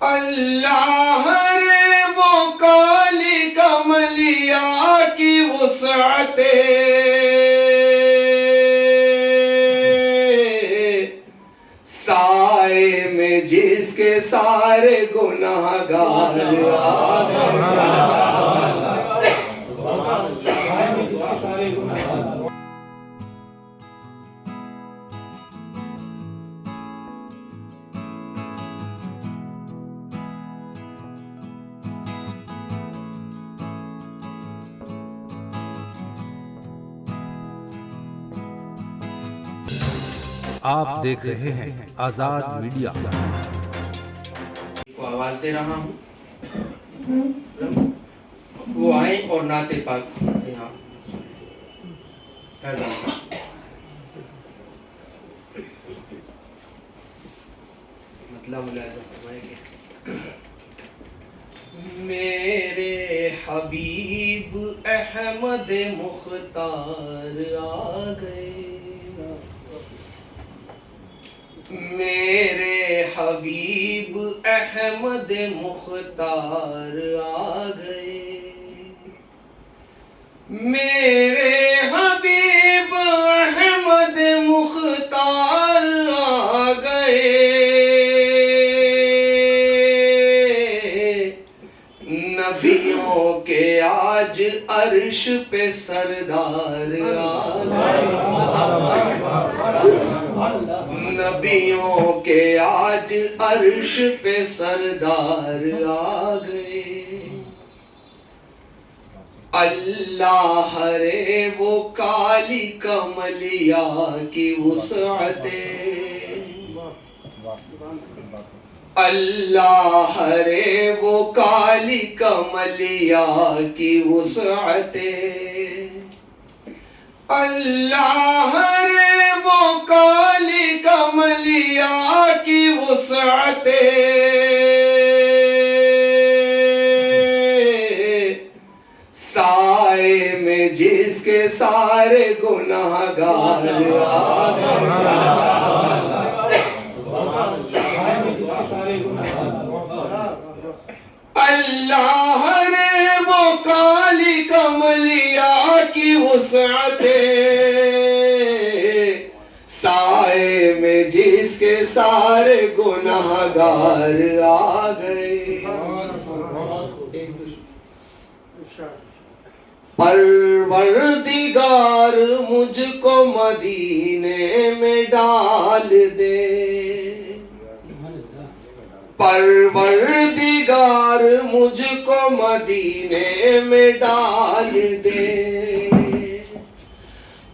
اللہ رے وہ کالی کملیا کی وسعت، سائے میں جس کے سارے گناہگار آپ دیکھ رہے ہیں آزاد میڈیا۔ کو آواز دے رہا ہوں، وہ آئیں اور نعت پاک یہاں مطلب میرے حبیب احمد مختار آ گئے، میرے حبیب احمد مختار آ گئے، میرے حبیب احمد مختار آ گئے، نبیوں کے آج عرش پہ سردار آ گئے، نبیوں کے آج عرش پہ سردار آ گئے، اللہ رے وہ کالی کملیا کی وسعت، اللہ رے وہ کالی کملیا کی وسعت، اللہ رے وہ کالی کملیا کی وسعت، سائے میں جس کے سارے گناہگار اللہ رے وہ کالی کملیا کی وسعت، سائے میں جس کے سارے گناہگار آ گئے، پروردگار مجھ کو مدینے میں ڈال دے، پروردگار مجھ کو مدینے میں ڈال دے،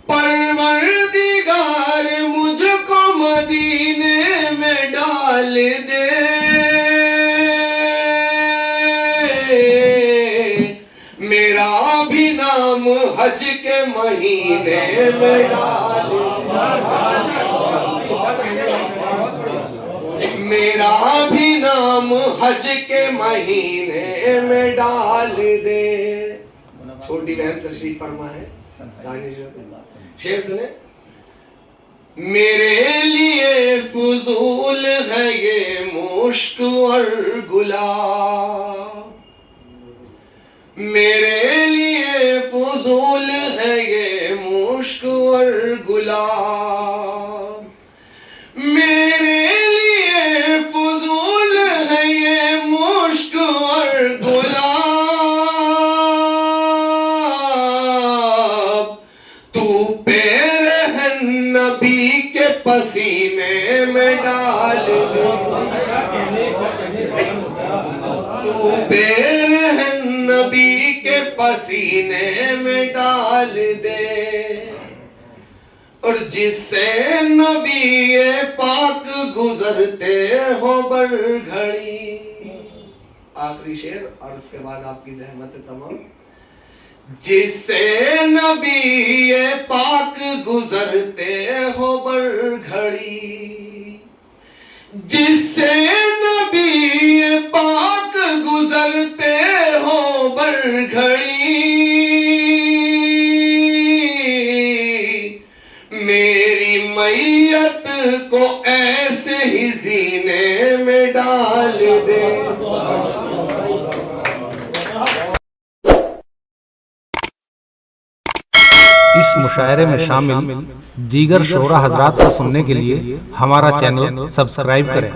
پروردگار مجھ کو مدینے میں ڈال دے، میرا بھی نام حج کے مہینے میں ڈال دے، میرا بھی نام حج کے مہینے میں ڈال دے۔ چھوٹی بہن تشریف فرما ہے، شعر سنے، میرے لیے فضول ہے یہ مشک اور گلاب، میرے لیے فضول ہے یہ مشک اور گلاب، میرے لیے فضول ہے یہ مشک اور گلاب، تو پیرہن نبی کے پسینے میں ڈال دے، تو پیرہن نبی کے پسینے میں ڈال دے، اور جس سے نبی پاک گزرتے ہو بر گھڑی، آخری شعر اور اس کے بعد آپ کی زحمت تمام، جس سے نبی پاک گزرتے ہو بر گھڑی، جس سے نبی پاک گزرتے ہو بر گھڑی، میری میت کو ایسے ہی زینے میں ڈال اس مشاعرے میں شامل دیگر شعراء حضرات کو سننے کے لیے ہمارا چینل سبسکرائب کریں۔